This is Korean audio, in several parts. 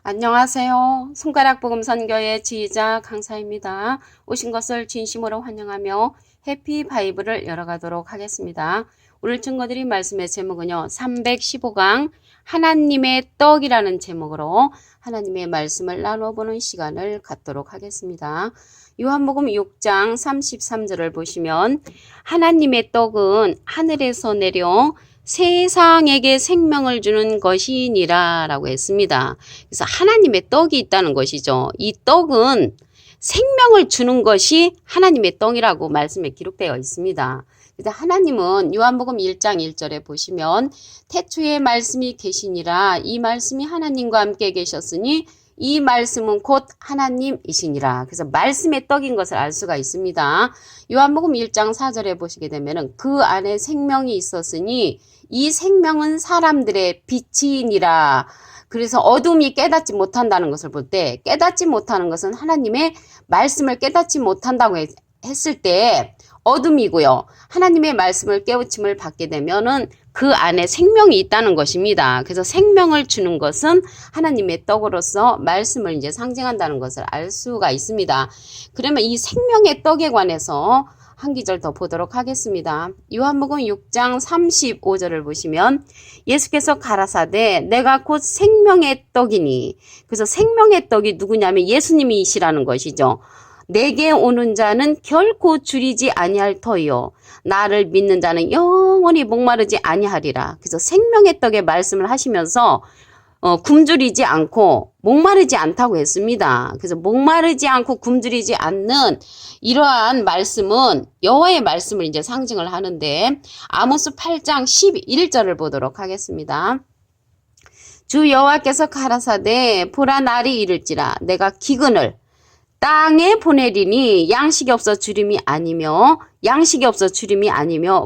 안녕하세요. 손가락복음 선교의 지휘자 강사입니다. 오신 것을 진심으로 환영하며 해피 바이블을 열어가도록 하겠습니다. 오늘 증거드린 말씀의 제목은요. 315강 하나님의 떡이라는 제목으로 하나님의 말씀을 나눠보는 시간을 갖도록 하겠습니다. 요한복음 6장 33절을 보시면 하나님의 떡은 하늘에서 내려 세상에게 생명을 주는 것이니라 라고 했습니다. 그래서 하나님의 떡이 있다는 것이죠. 이 떡은 생명을 주는 것이 하나님의 떡이라고 말씀에 기록되어 있습니다. 그래서 하나님은 요한복음 1장 1절에 보시면 태초에 말씀이 계시니라 이 말씀이 하나님과 함께 계셨으니 이 말씀은 곧 하나님이시니라. 그래서 말씀의 떡인 것을 알 수가 있습니다. 요한복음 1장 4절에 보시게 되면은 그 안에 생명이 있었으니 이 생명은 사람들의 빛이니라. 그래서 어둠이 깨닫지 못한다는 것을 볼 때 깨닫지 못하는 것은 하나님의 말씀을 깨닫지 못한다고 했을 때 어둠이고요. 하나님의 말씀을 깨우침을 받게 되면은 그 안에 생명이 있다는 것입니다. 그래서 생명을 주는 것은 하나님의 떡으로서 말씀을 이제 상징한다는 것을 알 수가 있습니다. 그러면 이 생명의 떡에 관해서 한 기절 더 보도록 하겠습니다. 요한복음 6장 35절을 보시면 예수께서 가라사대 내가 곧 생명의 떡이니. 그래서 생명의 떡이 누구냐면 예수님이시라는 것이죠. 내게 오는 자는 결코 줄이지 아니할 터이요 나를 믿는 자는 영원히 목마르지 아니하리라. 그래서 생명의 떡의 말씀을 하시면서 굶주리지 않고 목마르지 않다고 했습니다. 그래서 목마르지 않고 굶주리지 않는 이러한 말씀은 여호와의 말씀을 이제 상징을 하는데 아모스 8장 11절을 보도록 하겠습니다. 주 여호와께서 가라사대 보라 날이 이를지라 내가 기근을 땅에 보내리니 양식이 없어 주림이 아니며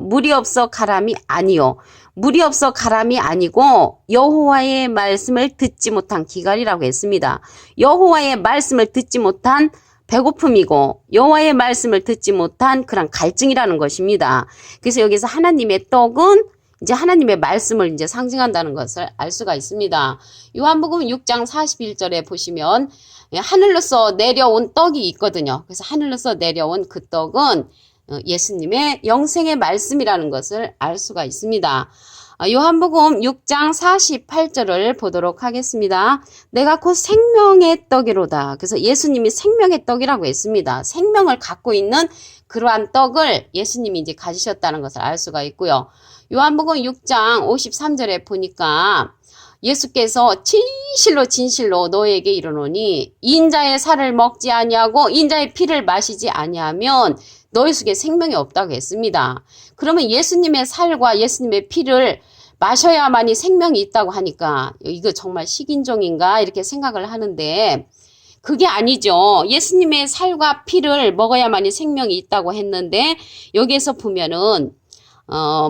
물이 없어 가람이 아니요 물이 없어 가람이 아니고 여호와의 말씀을 듣지 못한 기갈이라고 했습니다. 여호와의 말씀을 듣지 못한 배고픔이고 여호와의 말씀을 듣지 못한 그런 갈증이라는 것입니다. 그래서 여기서 하나님의 떡은 이제 하나님의 말씀을 이제 상징한다는 것을 알 수가 있습니다. 요한복음 6장 41절에 보시면 하늘로서 내려온 떡이 있거든요. 그래서 하늘로서 내려온 그 떡은 예수님의 영생의 말씀이라는 것을 알 수가 있습니다. 요한복음 6장 48절을 보도록 하겠습니다. 내가 곧 생명의 떡이로다. 그래서 예수님이 생명의 떡이라고 했습니다. 생명을 갖고 있는 그러한 떡을 예수님이 이제 가지셨다는 것을 알 수가 있고요. 요한복음 6장 53절에 보니까 예수께서 진실로 너에게 이르노니 인자의 살을 먹지 아니하고 인자의 피를 마시지 아니하면 너희 속에 생명이 없다고 했습니다. 그러면 예수님의 살과 예수님의 피를 마셔야만이 생명이 있다고 하니까 이거 정말 식인종인가 이렇게 생각을 하는데 그게 아니죠. 예수님의 살과 피를 먹어야만이 생명이 있다고 했는데 여기에서 보면은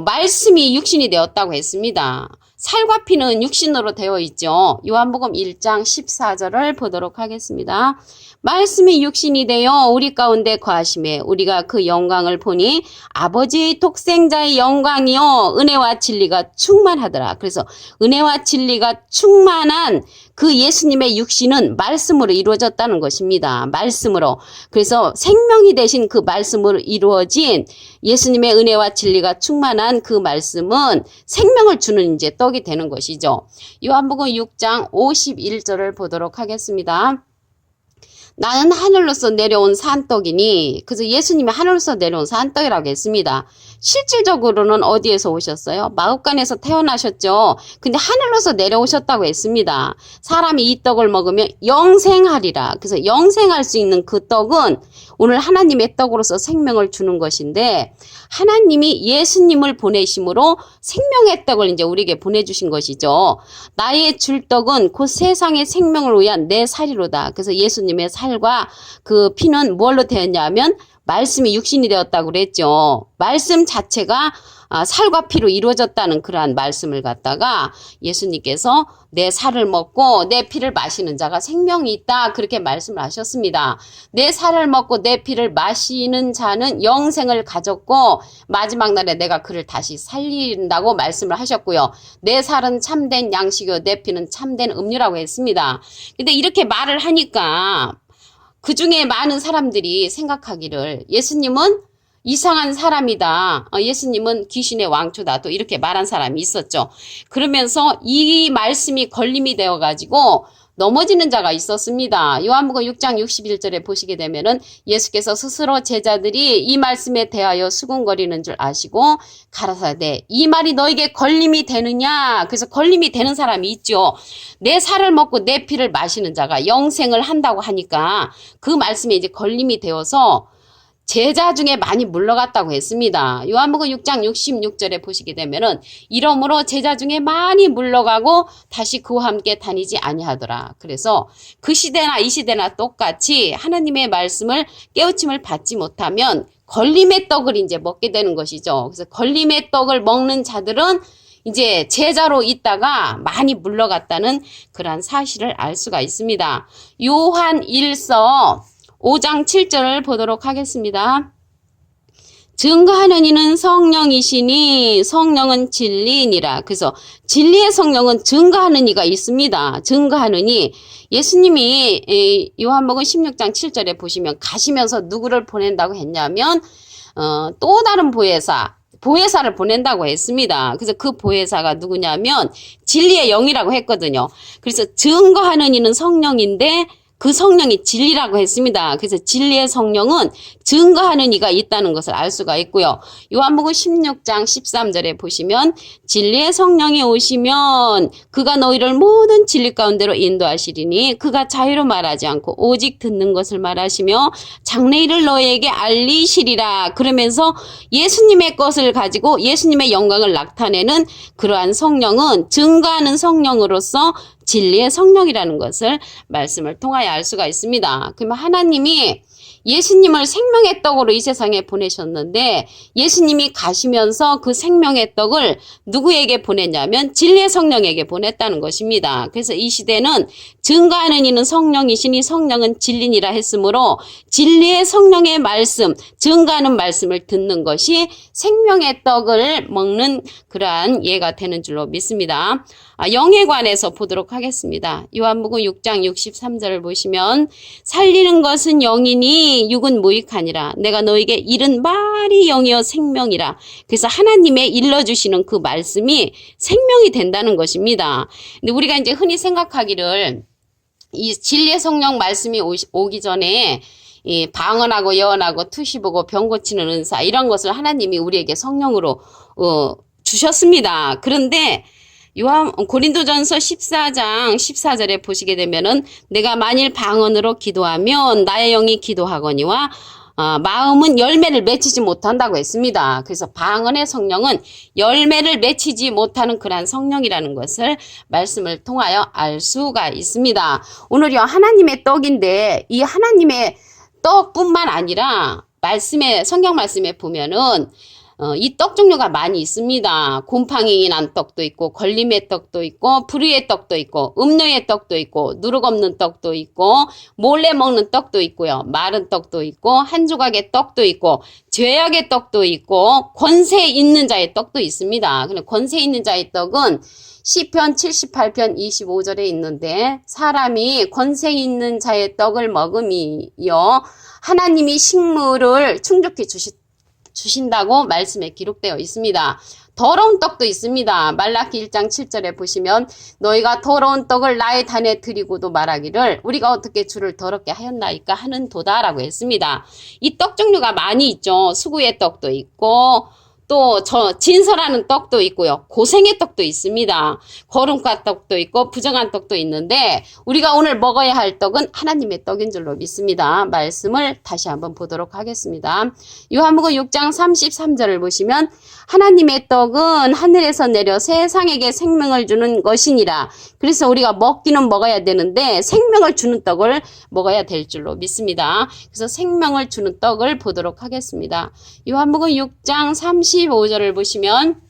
말씀이 육신이 되었다고 했습니다. 살과 피는 육신으로 되어 있죠. 요한복음 1장 14절을 보도록 하겠습니다. 말씀이 육신이 되어 우리 가운데 거하심에 우리가 그 영광을 보니 아버지의 독생자의 영광이요 은혜와 진리가 충만하더라. 그래서 은혜와 진리가 충만한 그 예수님의 육신은 말씀으로 이루어졌다는 것입니다. 말씀으로. 그래서 생명이 되신 그 말씀으로 이루어진 예수님의 은혜와 진리가 충만한 그 말씀은 생명을 주는 이제 떡이 되는 것이죠. 요한복음 6장 51절을 보도록 하겠습니다. 나는 하늘로서 내려온 산떡이니. 그래서 예수님이 하늘로서 내려온 산떡이라고 했습니다. 실질적으로는 어디에서 오셨어요? 마흡간에서 태어나셨죠. 근데 하늘로서 내려오셨다고 했습니다. 사람이 이 떡을 먹으면 영생하리라. 그래서 영생할 수 있는 그 떡은 오늘 하나님의 떡으로서 생명을 주는 것인데 하나님이 예수님을 보내심으로 생명의 떡을 이제 우리에게 보내주신 것이죠. 나의 줄 떡은 곧 세상의 생명을 위한 내 살이로다. 그래서 예수님의 살과 그 피는 뭘로 되었냐면 말씀이 육신이 되었다고 그랬죠. 말씀 자체가 살과 피로 이루어졌다는 그러한 말씀을 갖다가 예수님께서 내 살을 먹고 내 피를 마시는 자가 생명이 있다 그렇게 말씀을 하셨습니다. 내 살을 먹고 내 피를 마시는 자는 영생을 가졌고 마지막 날에 내가 그를 다시 살린다고 말씀을 하셨고요. 내 살은 참된 양식이요 내 피는 참된 음료라고 했습니다. 근데 이렇게 말을 하니까 그 중에 많은 사람들이 생각하기를 예수님은 이상한 사람이다. 예수님은 귀신의 왕초다. 또 이렇게 말한 사람이 있었죠. 그러면서 이 말씀이 걸림이 되어가지고 넘어지는 자가 있었습니다. 요한복음 6장 61절에 보시게 되면은 예수께서 스스로 제자들이 이 말씀에 대하여 수군거리는 줄 아시고 가라사대 이 말이 너에게 걸림이 되느냐. 그래서 걸림이 되는 사람이 있죠. 내 살을 먹고 내 피를 마시는 자가 영생을 한다고 하니까 그 말씀에 이제 걸림이 되어서 제자 중에 많이 물러갔다고 했습니다. 요한복음 6장 66절에 보시게 되면은 이러므로 제자 중에 많이 물러가고 다시 그와 함께 다니지 아니하더라. 그래서 그 시대나 이 시대나 똑같이 하나님의 말씀을 깨우침을 받지 못하면 걸림의 떡을 이제 먹게 되는 것이죠. 그래서 걸림의 떡을 먹는 자들은 이제 제자로 있다가 많이 물러갔다는 그러한 사실을 알 수가 있습니다. 요한 1서 5장 7절을 보도록 하겠습니다. 증거하는 이는 성령이시니 성령은 진리이니라. 그래서 진리의 성령은 증거하는 이가 있습니다. 증거하는 이 예수님이 요한복음 16장 7절에 보시면 가시면서 누구를 보낸다고 했냐면 또 다른 보혜사를 보낸다고 했습니다. 그래서 그 보혜사가 누구냐면 진리의 영이라고 했거든요. 그래서 증거하는 이는 성령인데 그 성령이 진리라고 했습니다. 그래서 진리의 성령은 증거하는 이가 있다는 것을 알 수가 있고요. 요한복음 16장 13절에 보시면 진리의 성령이 오시면 그가 너희를 모든 진리 가운데로 인도하시리니 그가 자유로 말하지 않고 오직 듣는 것을 말하시며 장래일을 너희에게 알리시리라. 그러면서 예수님의 것을 가지고 예수님의 영광을 나타내는 그러한 성령은 증거하는 성령으로서 진리의 성령이라는 것을 말씀을 통하여 알 수가 있습니다. 그러면 하나님이 예수님을 생명의 떡으로 이 세상에 보내셨는데 예수님이 가시면서 그 생명의 떡을 누구에게 보냈냐면 진리의 성령에게 보냈다는 것입니다. 그래서 이 시대는 증거하는 이는 성령이시니 성령은 진리니라 했으므로 진리의 성령의 말씀, 증거하는 말씀을 듣는 것이 생명의 떡을 먹는 그러한 예가 되는 줄로 믿습니다. 영에 관해서 보도록 하겠습니다. 요한복음 6장 63절을 보시면 살리는 것은 영이니 육은 무익하니라. 내가 너에게 이른 말이 영이여 생명이라. 그래서 하나님의 일러주시는 그 말씀이 생명이 된다는 것입니다. 근데 우리가 이제 흔히 생각하기를 이 진리의 성령 말씀이 오기 전에 이 방언하고 예언하고 투시 보고 병 고치는 은사 이런 것을 하나님이 우리에게 성령으로 주셨습니다. 그런데 고린도전서 14장 14절에 보시게 되면은 내가 만일 방언으로 기도하면 나의 영이 기도하거니와 마음은 열매를 맺히지 못한다고 했습니다. 그래서 방언의 성령은 열매를 맺히지 못하는 그러한 성령이라는 것을 말씀을 통하여 알 수가 있습니다. 오늘요 하나님의 떡인데 이 하나님의 떡뿐만 아니라 성경 말씀에 보면은 이 떡 종류가 많이 있습니다. 곰팡이 난 떡도 있고 걸림의 떡도 있고 불의의 떡도 있고 음료의 떡도 있고 누룩 없는 떡도 있고 몰래 먹는 떡도 있고요. 마른 떡도 있고 한 조각의 떡도 있고 죄악의 떡도 있고 권세 있는 자의 떡도 있습니다. 근데 권세 있는 자의 떡은 시편 78편 25절에 있는데 사람이 권세 있는 자의 떡을 먹음이요 하나님이 식물을 충족히 주신다고 말씀에 기록되어 있습니다. 더러운 떡도 있습니다. 말라기 1장 7절에 보시면 너희가 더러운 떡을 나의 단에 드리고도 말하기를 우리가 어떻게 주를 더럽게 하였나이까 하는 도다라고 했습니다. 이 떡 종류가 많이 있죠. 수구의 떡도 있고 또 진설하는 떡도 있고요. 고생의 떡도 있습니다. 거룩한 떡도 있고 부정한 떡도 있는데 우리가 오늘 먹어야 할 떡은 하나님의 떡인 줄로 믿습니다. 말씀을 다시 한번 보도록 하겠습니다. 요한복음 6장 33절을 보시면 하나님의 떡은 하늘에서 내려 세상에게 생명을 주는 것이니라. 그래서 우리가 먹기는 먹어야 되는데 생명을 주는 떡을 먹어야 될 줄로 믿습니다. 그래서 생명을 주는 떡을 보도록 하겠습니다. 요한복음 6장 35절을 보시면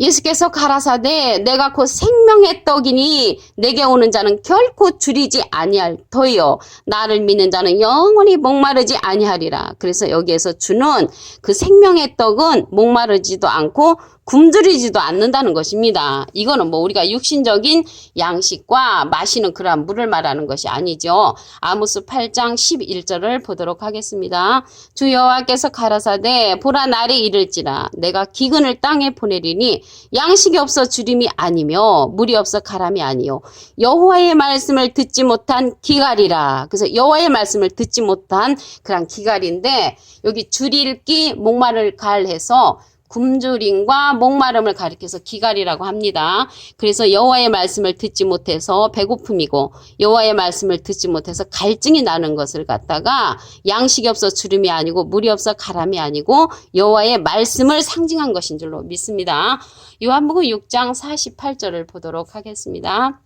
예수께서 가라사대 내가 곧 생명의 떡이니 내게 오는 자는 결코 줄이지 아니할 터이요 나를 믿는 자는 영원히 목마르지 아니하리라. 그래서 여기에서 주는 그 생명의 떡은 목마르지도 않고 굶주리지도 않는다는 것입니다. 이거는 뭐 우리가 육신적인 양식과 마시는 그러한 물을 말하는 것이 아니죠. 아모스 8장 11절을 보도록 하겠습니다. 주 여호와께서 가라사대 보라 날이 이를지라 내가 기근을 땅에 보내리니 양식이 없어 주림이 아니며 물이 없어 가람이 아니요 여호와의 말씀을 듣지 못한 기갈이라. 그래서 여호와의 말씀을 듣지 못한 그런 기갈인데 여기 줄일기 목마를 갈해서 굶주림과 목마름을 가리켜서 기갈이라고 합니다. 그래서 여호와의 말씀을 듣지 못해서 배고픔이고 여호와의 말씀을 듣지 못해서 갈증이 나는 것을 갖다가 양식이 없어 주름이 아니고 물이 없어 가람이 아니고 여호와의 말씀을 상징한 것인 줄로 믿습니다. 요한복음 6장 48절을 보도록 하겠습니다.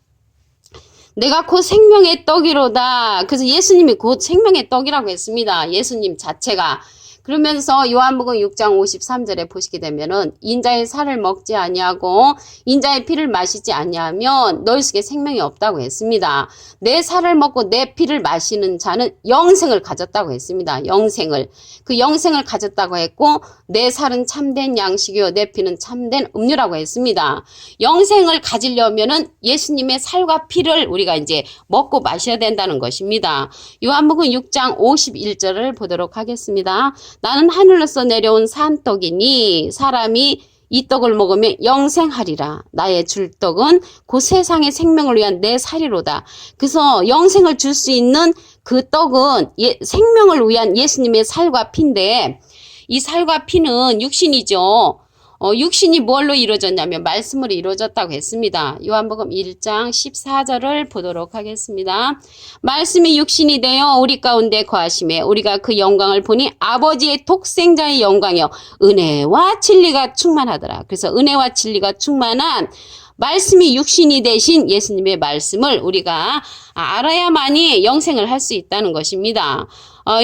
내가 곧 생명의 떡이로다. 그래서 예수님이 곧 생명의 떡이라고 했습니다. 예수님 자체가. 그러면서 요한복음 6장 53절에 보시게 되면은 인자의 살을 먹지 아니하고 인자의 피를 마시지 아니하면 너희 속에 생명이 없다고 했습니다. 내 살을 먹고 내 피를 마시는 자는 영생을 가졌다고 했습니다. 영생을. 그 영생을 가졌다고 했고 내 살은 참된 양식이요 내 피는 참된 음료라고 했습니다. 영생을 가지려면은 예수님의 살과 피를 우리가 이제 먹고 마셔야 된다는 것입니다. 요한복음 6장 51절을 보도록 하겠습니다. 나는 하늘에서 내려온 산떡이니 사람이 이 떡을 먹으면 영생하리라. 나의 줄 떡은 곧 세상의 생명을 위한 내 살이로다. 그래서 영생을 줄 수 있는 그 떡은 생명을 위한 예수님의 살과 피인데 이 살과 피는 육신이죠. 육신이 뭘로 이루어졌냐면 말씀으로 이루어졌다고 했습니다. 요한복음 1장 14절을 보도록 하겠습니다. 말씀이 육신이 되어 우리 가운데 거하심에 우리가 그 영광을 보니 아버지의 독생자의 영광이요 은혜와 진리가 충만하더라. 그래서 은혜와 진리가 충만한 말씀이 육신이 되신 예수님의 말씀을 우리가 알아야만이 영생을 할 수 있다는 것입니다.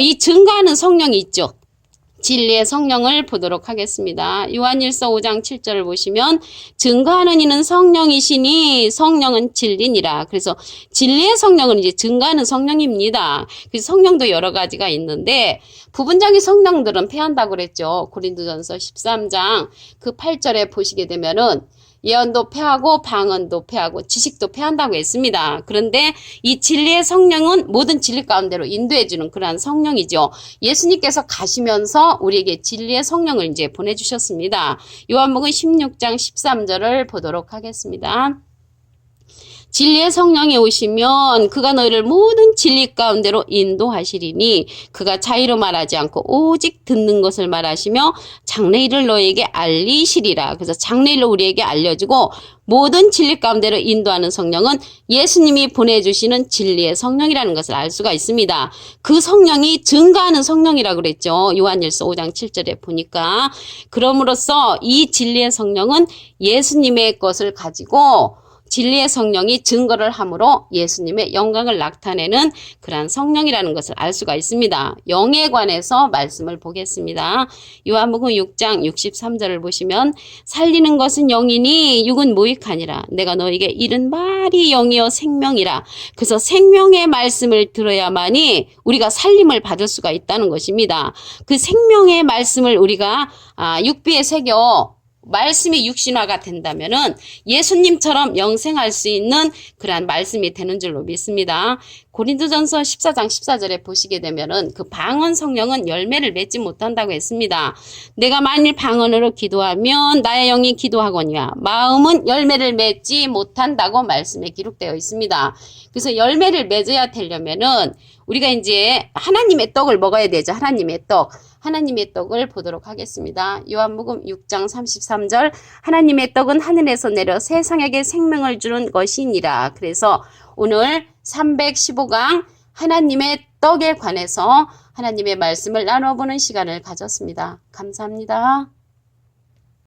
이 증거하는 성령이 있죠. 진리의 성령을 보도록 하겠습니다. 요한일서 5장 7절을 보시면 증거하는 이는 성령이시니 성령은 진리니라. 그래서 진리의 성령은 이제 증거하는 성령입니다. 그래서 성령도 여러 가지가 있는데 부분적인 성령들은 패한다고 그랬죠. 고린도전서 13장 그 8절에 보시게 되면은 예언도 패하고 방언도 패하고 지식도 패한다고 했습니다. 그런데 이 진리의 성령은 모든 진리 가운데로 인도해주는 그러한 성령이죠. 예수님께서 가시면서 우리에게 진리의 성령을 이제 보내주셨습니다. 요한복음 16장 13절을 보도록 하겠습니다. 진리의 성령이 오시면 그가 너희를 모든 진리 가운데로 인도하시리니 그가 자의로 말하지 않고 오직 듣는 것을 말하시며 장래일을 너희에게 알리시리라. 그래서 장래일을 우리에게 알려주고 모든 진리 가운데로 인도하는 성령은 예수님이 보내주시는 진리의 성령이라는 것을 알 수가 있습니다. 그 성령이 증거하는 성령이라고 그랬죠. 요한일서 5장 7절에 보니까. 그럼으로써 이 진리의 성령은 예수님의 것을 가지고 진리의 성령이 증거를 함으로 예수님의 영광을 나타내는 그러한 성령이라는 것을 알 수가 있습니다. 영에 관해서 말씀을 보겠습니다. 요한복음 6장 63절을 보시면 살리는 것은 영이니 육은 무익하니라. 내가 너에게 이른 말이 영이요 생명이라. 그래서 생명의 말씀을 들어야만이 우리가 살림을 받을 수가 있다는 것입니다. 그 생명의 말씀을 우리가 육비에 새겨 말씀이 육신화가 된다면은 예수님처럼 영생할 수 있는 그러한 말씀이 되는 줄로 믿습니다. 고린도전서 14장 14절에 보시게 되면은 그 방언 성령은 열매를 맺지 못한다고 했습니다. 내가 만일 방언으로 기도하면 나의 영이 기도하거니와 마음은 열매를 맺지 못한다고 말씀에 기록되어 있습니다. 그래서 열매를 맺어야 되려면은 우리가 이제 하나님의 떡을 먹어야 되죠. 하나님의 떡. 하나님의 떡을 보도록 하겠습니다. 요한복음 6장 33절 하나님의 떡은 하늘에서 내려 세상에게 생명을 주는 것이니라. 그래서 오늘 315강 하나님의 떡에 관해서 하나님의 말씀을 나눠보는 시간을 가졌습니다. 감사합니다.